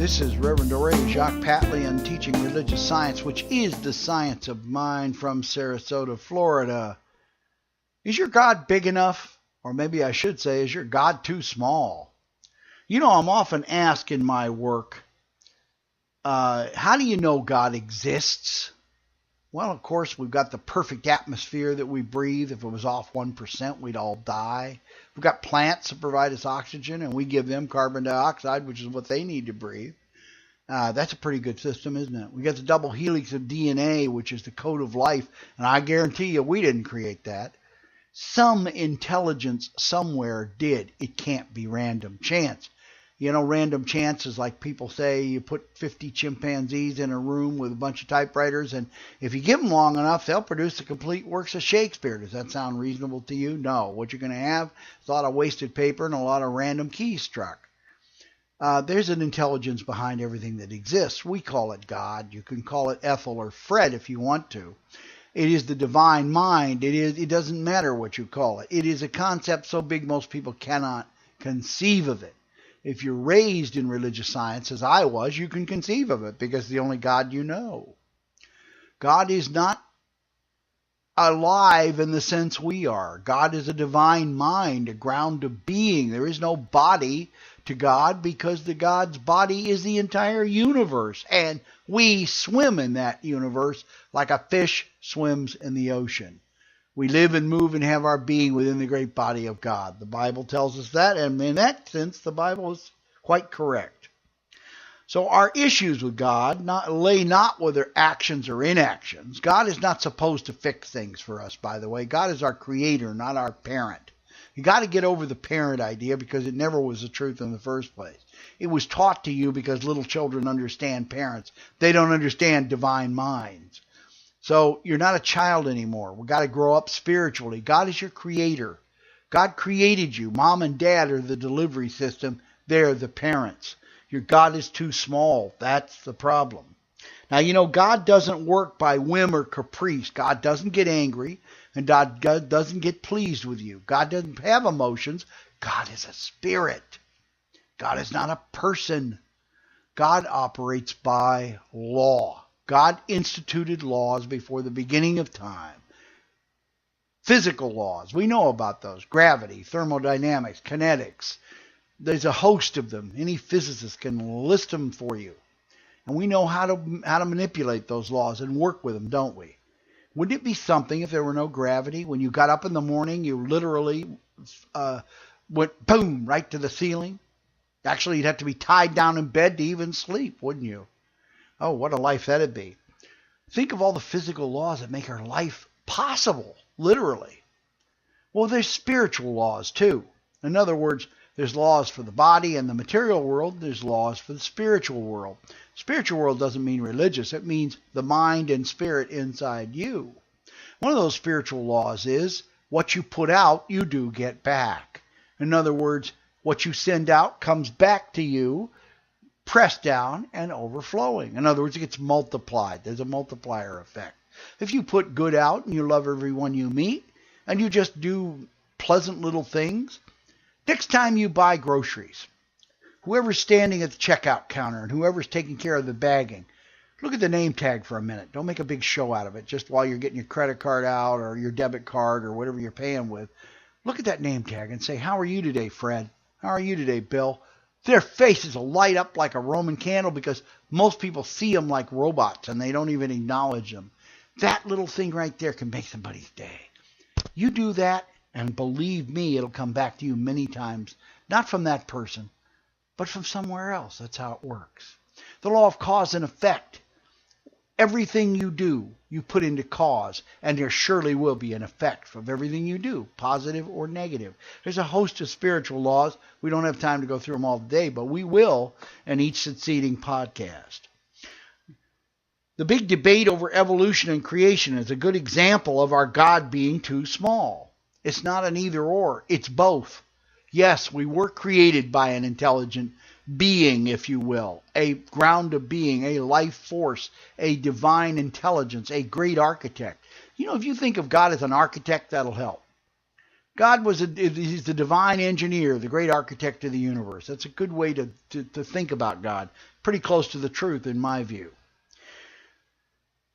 This is Rev DORE Is, Jacques Patlian, teaching religious science, which is the science of mind, from Sarasota, Florida. Is your God big enough? Or maybe I should say, is your God too small? You know, I'm often asked in my work, how do you know God exists? Well, of course, we've got the perfect atmosphere that we breathe. If it was off 1%, we'd all die. We've got plants that provide us oxygen, and we give them carbon dioxide, which is what they need to breathe. That's a pretty good system, isn't it? We got the double helix of DNA, which is the code of life, and I guarantee you we didn't create that. Some intelligence somewhere did. It can't be random chance. You know, random chance is like people say you put 50 chimpanzees in a room with a bunch of typewriters, and if you give them long enough, they'll produce the complete works of Shakespeare. Does that sound reasonable to you? No. What you're going to have is a lot of wasted paper and a lot of random keys struck. There's an intelligence behind everything that exists. We call it God. You can call it Ethel or Fred if you want to. It is the divine mind. It doesn't matter what you call it. It is a concept so big most people cannot conceive of it. If you're raised in religious science, as I was, you can conceive of it because it's the only God you know. God is not alive in the sense we are. God is a divine mind, a ground of being. There is no body to God because God's body is the entire universe, and we swim in that universe like a fish swims in the ocean. We live and move and have our being within the great body of God. The Bible tells us that, and in that sense, the Bible is quite correct. So our issues with God lay not with their actions or inactions. God is not supposed to fix things for us, by the way. God is our creator, not our parent. You got to get over the parent idea because it never was the truth in the first place. It was taught to you because little children understand parents. They don't understand divine minds. So you're not a child anymore. We've got to grow up spiritually. God is your creator. God created you. Mom and dad are the delivery system. They're the parents. Your God is too small. That's the problem. Now, you know, God doesn't work by whim or caprice. God doesn't get angry, and God doesn't get pleased with you. God doesn't have emotions. God is a spirit. God is not a person. God operates by law. God instituted laws before the beginning of time. Physical laws, we know about those. Gravity, thermodynamics, kinetics. There's a host of them. Any physicist can list them for you. And we know how to manipulate those laws and work with them, don't we? Wouldn't it be something if there were no gravity? When you got up in the morning, you literally went boom, right to the ceiling? Actually, you'd have to be tied down in bed to even sleep, wouldn't you? Oh, what a life that'd be. Think of all the physical laws that make our life possible, literally. Well, there's spiritual laws, too. In other words, there's laws for the body and the material world. There's laws for the spiritual world. Spiritual world doesn't mean religious. It means the mind and spirit inside you. One of those spiritual laws is what you put out, you do get back. In other words, what you send out comes back to you, pressed down and overflowing. In other words, it gets multiplied. There's a multiplier effect. If you put good out and you love everyone you meet and you just do pleasant little things, next time you buy groceries, whoever's standing at the checkout counter and whoever's taking care of the bagging, look at the name tag for a minute. Don't make a big show out of it just while you're getting your credit card out or your debit card or whatever you're paying with. Look at that name tag and say, "How are you today, Fred? How are you today, Bill?" Their faces will light up like a Roman candle because most people see them like robots and they don't even acknowledge them. That little thing right there can make somebody's day. You do that, and believe me, it'll come back to you many times. Not from that person, but from somewhere else. That's how it works. The law of cause and effect. Everything you do, you put into cause, and there surely will be an effect of everything you do, positive or negative. There's a host of spiritual laws. We don't have time to go through them all today, but we will in each succeeding podcast. The big debate over evolution and creation is a good example of our God being too small. It's not an either or, it's both. Yes, we were created by an intelligent being, if you will, a ground of being, a life force, a divine intelligence, a great architect. You know, if you think of God as an architect, that'll help. He's the divine engineer, the great architect of the universe. That's a good way to think about God. Pretty close to the truth in my view.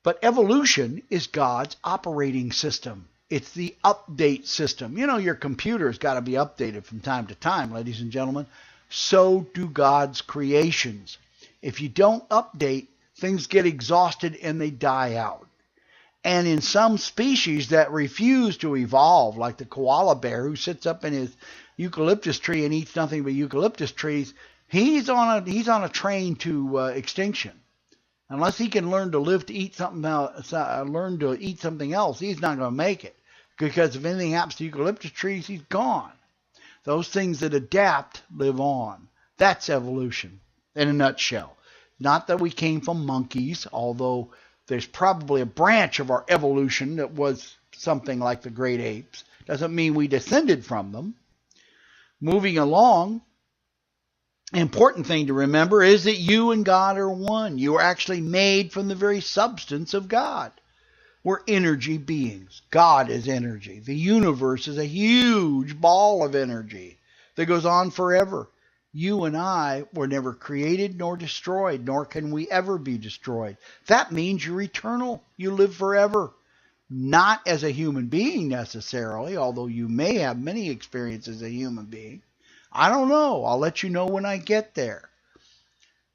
But evolution is God's operating system. It's the update system. You know, your computer's got to be updated from time to time, ladies and gentlemen. So do God's creations. If you don't update, things get exhausted and they die out. And in some species that refuse to evolve, like the koala bear who sits up in his eucalyptus tree and eats nothing but eucalyptus trees, he's on a train to extinction. Unless he can learn to live to eat something else, he's not going to make it. Because if anything happens to eucalyptus trees, he's gone. Those things that adapt live on. That's evolution in a nutshell. Not that we came from monkeys, although there's probably a branch of our evolution that was something like the great apes. Doesn't mean we descended from them. Moving along, the important thing to remember is that you and God are one. You are actually made from the very substance of God. We're energy beings. God is energy. The universe is a huge ball of energy that goes on forever. You and I were never created nor destroyed, nor can we ever be destroyed. That means you're eternal. You live forever. Not as a human being necessarily, although you may have many experiences as a human being. I don't know. I'll let you know when I get there.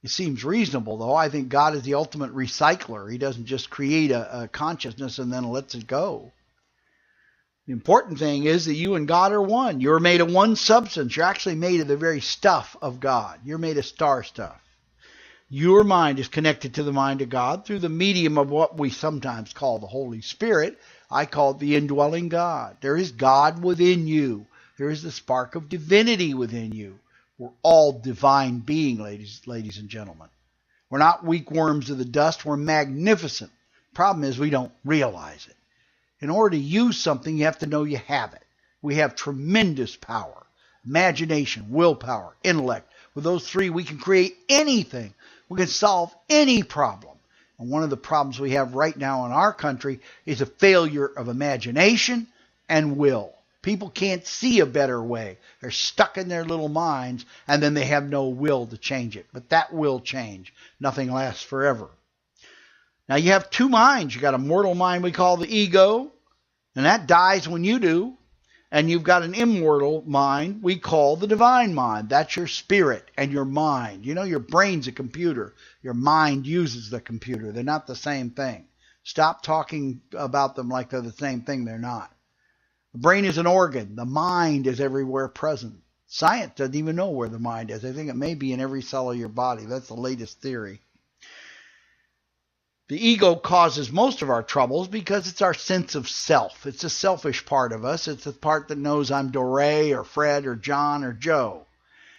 It seems reasonable, though. I think God is the ultimate recycler. He doesn't just create a consciousness and then lets it go. The important thing is that you and God are one. You're made of one substance. You're actually made of the very stuff of God. You're made of star stuff. Your mind is connected to the mind of God through the medium of what we sometimes call the Holy Spirit. I call it the indwelling God. There is God within you. There is the spark of divinity within you. We're all divine beings, ladies and gentlemen. We're not weak worms of the dust. We're magnificent. Problem is we don't realize it. In order to use something, you have to know you have it. We have tremendous power. Imagination, willpower, intellect. With those three, we can create anything. We can solve any problem. And one of the problems we have right now in our country is a failure of imagination and will. People can't see a better way. They're stuck in their little minds, and then they have no will to change it. But that will change. Nothing lasts forever. Now you have two minds. You got a mortal mind we call the ego, and that dies when you do. And you've got an immortal mind we call the divine mind. That's your spirit and your mind. You know, your brain's a computer. Your mind uses the computer. They're not the same thing. Stop talking about them like they're the same thing. They're not. The brain is an organ. The mind is everywhere present. Science doesn't even know where the mind is. They think it may be in every cell of your body. That's the latest theory. The ego causes most of our troubles because it's our sense of self. It's a selfish part of us. It's the part that knows I'm Doré or Fred or John or Joe.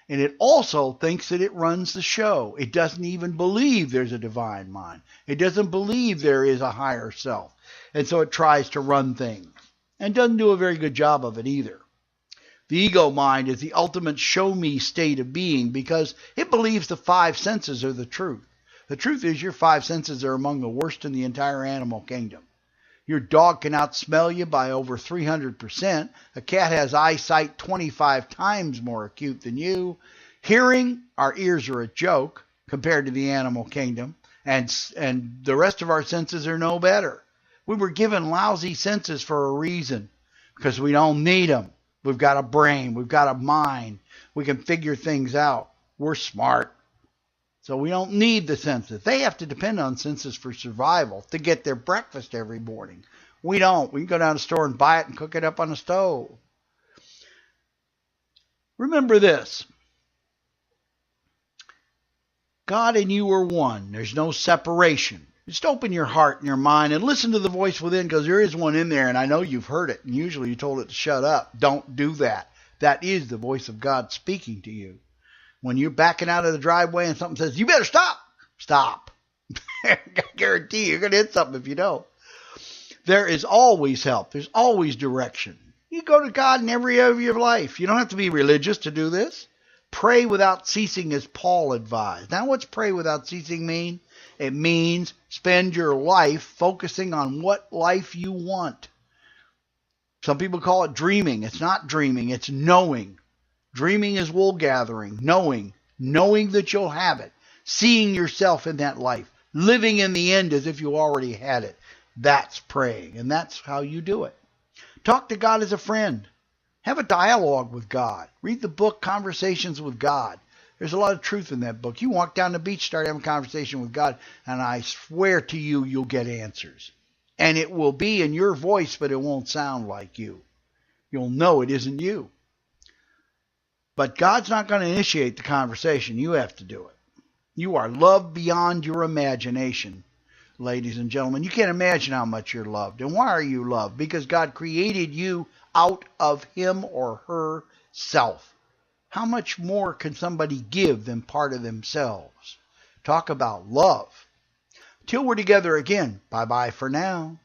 And it also thinks that it runs the show. It doesn't even believe there's a divine mind. It doesn't believe there is a higher self. And so it tries to run things. And doesn't do a very good job of it either. The ego mind is the ultimate show-me state of being because it believes the five senses are the truth. The truth is your five senses are among the worst in the entire animal kingdom. Your dog can outsmell you by over 300%. A cat has eyesight 25 times more acute than you. Hearing, our ears are a joke compared to the animal kingdom. And the rest of our senses are no better. We were given lousy senses for a reason, because we don't need them. We've got a brain. We've got a mind. We can figure things out. We're smart. So we don't need the senses. They have to depend on senses for survival to get their breakfast every morning. We don't. We can go down to the store and buy it and cook it up on a stove. Remember this. God and you are one. There's no separation. Just open your heart and your mind and listen to the voice within, because there is one in there, and I know you've heard it, and usually you told it to shut up. Don't do that. That is the voice of God speaking to you. When you're backing out of the driveway and something says, you better stop, stop. I guarantee you're going to hit something if you don't. There is always help. There's always direction. You go to God in every area of your life. You don't have to be religious to do this. Pray without ceasing, as Paul advised. Now, what's pray without ceasing mean? It means spend your life focusing on what life you want. Some people call it dreaming. It's not dreaming, it's knowing. Dreaming is wool gathering, knowing that you'll have it, seeing yourself in that life, living in the end as if you already had it. That's praying, and that's how you do it. Talk to God as a friend. Have a dialogue with God. Read the book Conversations with God. There's a lot of truth in that book. You walk down the beach, start having a conversation with God, and I swear to you, you'll get answers. And it will be in your voice, but it won't sound like you. You'll know it isn't you. But God's not going to initiate the conversation. You have to do it. You are loved beyond your imagination, ladies and gentlemen. You can't imagine how much you're loved. And why are you loved? Because God created you out of him or herself. How much more can somebody give than part of themselves? Talk about love. Till we're together again, bye-bye for now.